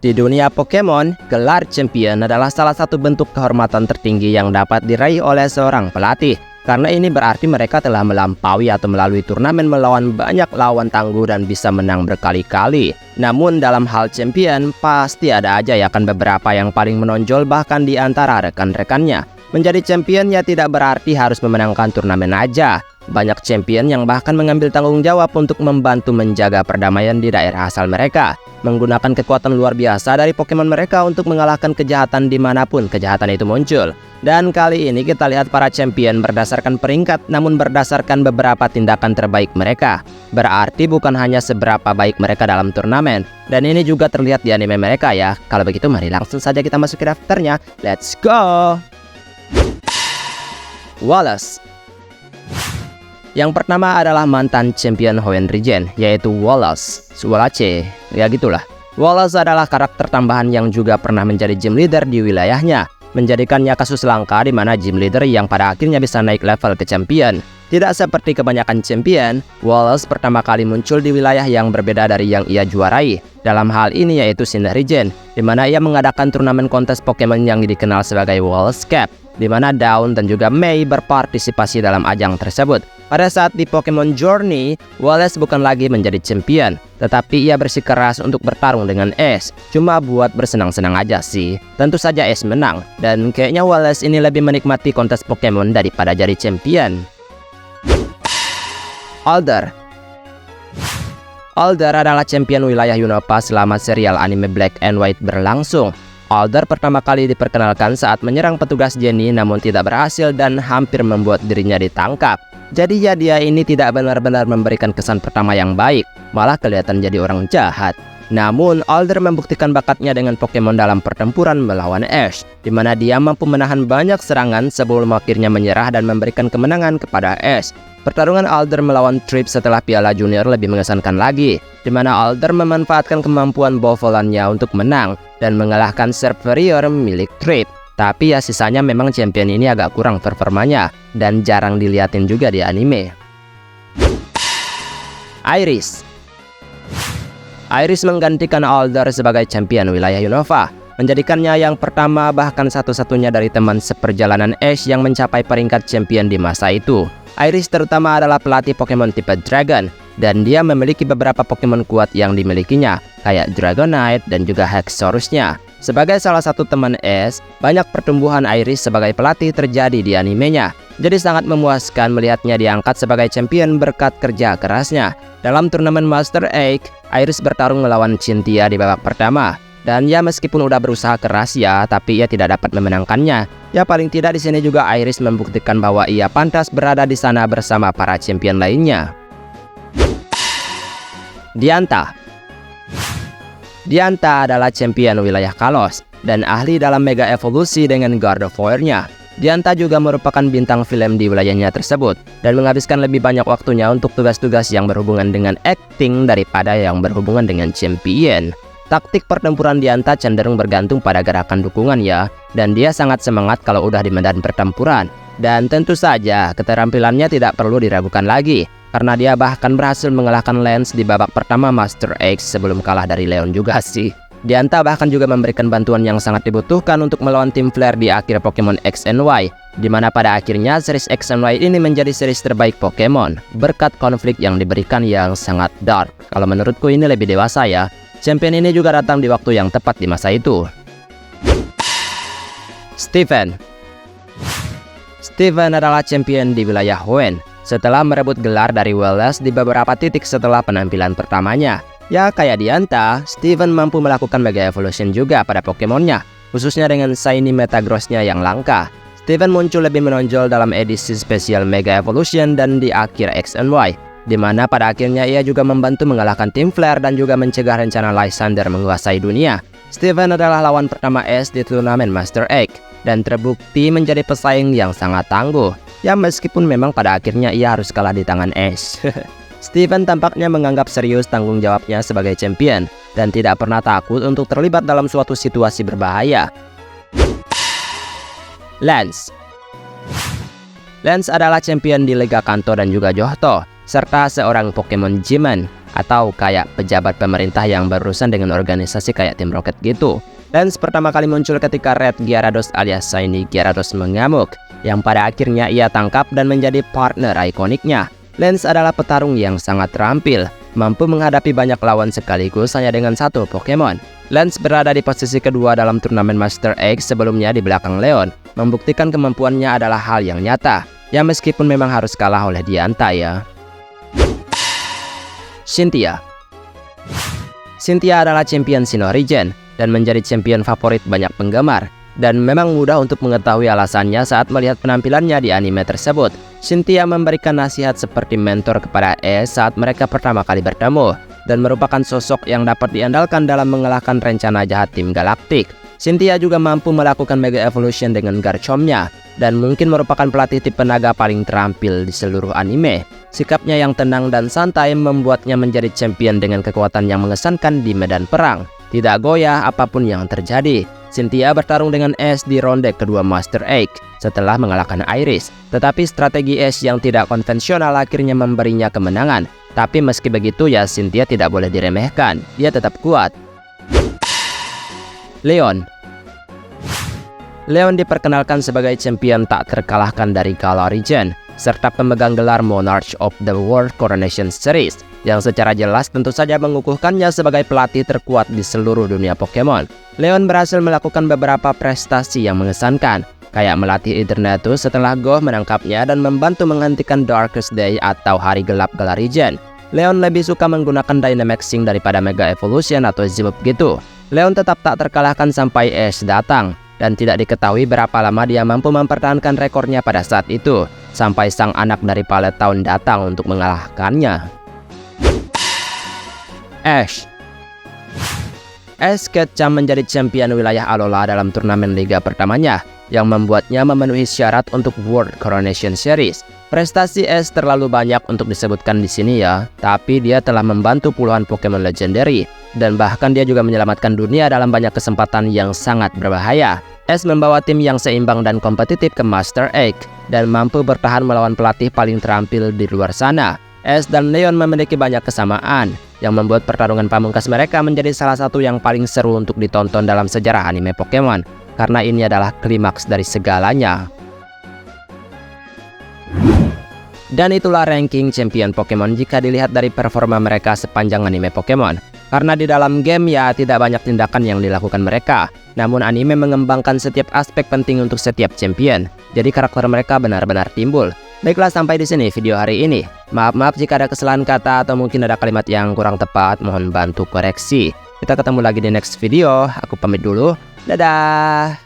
Di dunia Pokemon, gelar champion adalah salah satu bentuk kehormatan tertinggi yang dapat diraih oleh seorang pelatih. Karena ini berarti mereka telah melampaui atau melalui turnamen melawan banyak lawan tangguh dan bisa menang berkali-kali. Namun dalam hal champion, pasti ada aja ya kan beberapa yang paling menonjol bahkan di antara rekan-rekannya. Menjadi champion ya tidak berarti harus memenangkan turnamen aja. Banyak champion yang bahkan mengambil tanggung jawab untuk membantu menjaga perdamaian di daerah asal mereka, menggunakan kekuatan luar biasa dari Pokemon mereka untuk mengalahkan kejahatan dimanapun kejahatan itu muncul. Dan kali ini kita lihat para champion berdasarkan peringkat, namun berdasarkan beberapa tindakan terbaik mereka. Berarti bukan hanya seberapa baik mereka dalam turnamen, dan ini juga terlihat di anime mereka ya. Kalau begitu mari langsung saja kita masuk ke daftarnya. Let's go! Wallace. Yang pertama adalah mantan champion Hoenn Region, yaitu Wallace. Ya gitulah. Wallace adalah karakter tambahan yang juga pernah menjadi gym leader di wilayahnya, menjadikannya kasus langka di mana gym leader yang pada akhirnya bisa naik level ke champion. Tidak seperti kebanyakan champion, Wallace pertama kali muncul di wilayah yang berbeda dari yang ia juarai. Dalam hal ini yaitu Sinnoh Region, di mana ia mengadakan turnamen kontes Pokemon yang dikenal sebagai Wallace Cup, di mana Dawn dan juga Mei berpartisipasi dalam ajang tersebut. Pada saat di Pokemon Journey, Wallace bukan lagi menjadi champion, tetapi ia bersikeras untuk bertarung dengan Ash. Cuma buat bersenang-senang aja sih. Tentu saja Ash menang, dan kayaknya Wallace ini lebih menikmati kontes Pokemon daripada jadi champion. Alder adalah champion wilayah Unova selama serial anime Black and White berlangsung. Alder pertama kali diperkenalkan saat menyerang petugas Jenny namun tidak berhasil dan hampir membuat dirinya ditangkap. Jadi ya dia ini tidak benar-benar memberikan kesan pertama yang baik, malah kelihatan jadi orang jahat. Namun Alder membuktikan bakatnya dengan Pokemon dalam pertempuran melawan Ash, di mana dia mampu menahan banyak serangan sebelum akhirnya menyerah dan memberikan kemenangan kepada Ash. Pertarungan Alder melawan Trip setelah Piala Junior lebih mengesankan lagi, di mana Alder memanfaatkan kemampuan Bovolannya untuk menang dan mengalahkan Serperior milik Trip. Tapi ya sisanya memang champion ini agak kurang performanya dan jarang diliatin juga di anime. Iris menggantikan Alder sebagai champion wilayah Unova, menjadikannya yang pertama bahkan satu-satunya dari teman seperjalanan Ash yang mencapai peringkat champion di masa itu. Iris terutama adalah pelatih Pokemon tipe Dragon, dan dia memiliki beberapa Pokemon kuat yang dimilikinya, kayak Dragonite dan juga Haxorusnya. Sebagai salah satu teman Ash, banyak pertumbuhan Iris sebagai pelatih terjadi di animenya. Jadi sangat memuaskan melihatnya diangkat sebagai champion berkat kerja kerasnya. Dalam turnamen Master Egg, Iris bertarung melawan Cynthia di babak pertama. Dan ya meskipun udah berusaha keras ya, tapi ia tidak dapat memenangkannya. Ya paling tidak di sini juga Iris membuktikan bahwa ia pantas berada di sana bersama para champion lainnya. Dianta adalah champion wilayah Kalos dan ahli dalam Mega Evolusi dengan Gardevoir-nya. Dianta juga merupakan bintang film di wilayahnya tersebut dan menghabiskan lebih banyak waktunya untuk tugas-tugas yang berhubungan dengan acting daripada yang berhubungan dengan champion. Taktik pertempuran Dianta cenderung bergantung pada gerakan dukungan ya, dan dia sangat semangat kalau udah di medan pertempuran. Dan tentu saja keterampilannya tidak perlu diragukan lagi, karena dia bahkan berhasil mengalahkan Lance di babak pertama Master X sebelum kalah dari Leon juga sih. Dianta bahkan juga memberikan bantuan yang sangat dibutuhkan untuk melawan tim Flare di akhir Pokemon X and Y, di mana pada akhirnya series X and Y ini menjadi series terbaik Pokemon, berkat konflik yang diberikan yang sangat dark. Kalau menurutku ini lebih dewasa ya. Champion ini juga datang di waktu yang tepat di masa itu. Steven adalah champion di wilayah Hoenn setelah merebut gelar dari Wallace di beberapa titik setelah penampilan pertamanya. Ya kayak Dianta, Steven mampu melakukan Mega Evolution juga pada Pokemonnya, khususnya dengan Shiny Metagross-nya yang langka. Steven muncul lebih menonjol dalam edisi spesial Mega Evolution dan di akhir X and Y, di mana pada akhirnya ia juga membantu mengalahkan tim Flare dan juga mencegah rencana Lysander menguasai dunia. Steven adalah lawan pertama Ash di turnamen Master Egg dan terbukti menjadi pesaing yang sangat tangguh. Ya meskipun memang pada akhirnya ia harus kalah di tangan Ash. Steven tampaknya menganggap serius tanggung jawabnya sebagai champion dan tidak pernah takut untuk terlibat dalam suatu situasi berbahaya. Lance adalah champion di Liga Kanto dan juga Johto, serta seorang Pokemon Gymon. atau kayak pejabat pemerintah yang berurusan dengan organisasi kayak Team Rocket gitu. Lance pertama kali muncul ketika Red Gyarados alias Shiny Gyarados mengamuk, yang pada akhirnya ia tangkap dan menjadi partner ikoniknya. Lance adalah petarung yang sangat terampil, mampu menghadapi banyak lawan sekaligus hanya dengan satu Pokemon. Lance berada di posisi kedua dalam turnamen Master X sebelumnya di belakang Leon, membuktikan kemampuannya adalah hal yang nyata, ya meskipun memang harus kalah oleh Dianta ya. Cynthia adalah champion Sinnoh Region dan menjadi champion favorit banyak penggemar. Dan memang mudah untuk mengetahui alasannya saat melihat penampilannya di anime tersebut. Cynthia memberikan nasihat seperti mentor kepada Ash saat mereka pertama kali bertemu, dan merupakan sosok yang dapat diandalkan dalam mengalahkan rencana jahat tim Galactic. Cynthia juga mampu melakukan Mega Evolution dengan Garchompnya, dan mungkin merupakan pelatih tipe naga paling terampil di seluruh anime. Sikapnya yang tenang dan santai membuatnya menjadi champion dengan kekuatan yang mengesankan di medan perang. Tidak goyah apapun yang terjadi. Cynthia bertarung dengan Ash di ronde kedua Master X setelah mengalahkan Iris. Tetapi strategi Ash yang tidak konvensional akhirnya memberinya kemenangan. Tapi meski begitu ya Cynthia tidak boleh diremehkan. Dia tetap kuat. Leon diperkenalkan sebagai champion tak terkalahkan dari Galar Region, serta pemegang gelar Monarch of the World Coronation Series, yang secara jelas tentu saja mengukuhkannya sebagai pelatih terkuat di seluruh dunia Pokemon. Leon berhasil melakukan beberapa prestasi yang mengesankan, kayak melatih Eternatus setelah Goh menangkapnya dan membantu menghentikan Darkest Day atau Hari Gelap Galar Region. Leon lebih suka menggunakan Dynamaxing daripada Mega Evolution atau Zimup gitu. Leon tetap tak terkalahkan sampai Ash datang, dan tidak diketahui berapa lama dia mampu mempertahankan rekornya pada saat itu, sampai sang anak dari Pallet Town datang untuk mengalahkannya. Ash Ketchum menjadi champion wilayah Alola dalam turnamen liga pertamanya, yang membuatnya memenuhi syarat untuk World Coronation Series. Prestasi Ash terlalu banyak untuk disebutkan di sini ya, tapi dia telah membantu puluhan Pokemon legendary, dan bahkan dia juga menyelamatkan dunia dalam banyak kesempatan yang sangat berbahaya. Ash membawa tim yang seimbang dan kompetitif ke Master X, dan mampu bertahan melawan pelatih paling terampil di luar sana. Ash dan Leon memiliki banyak kesamaan, yang membuat pertarungan pamungkas mereka menjadi salah satu yang paling seru untuk ditonton dalam sejarah anime Pokemon, karena ini adalah klimaks dari segalanya. Dan itulah ranking champion Pokemon jika dilihat dari performa mereka sepanjang anime Pokemon. Karena di dalam game ya tidak banyak tindakan yang dilakukan mereka, namun anime mengembangkan setiap aspek penting untuk setiap champion, jadi karakter mereka benar-benar timbul. Baiklah, sampai di sini video hari ini. Maaf jika ada kesalahan kata atau mungkin ada kalimat yang kurang tepat, mohon bantu koreksi. Kita ketemu lagi di next video, aku pamit dulu, dadah!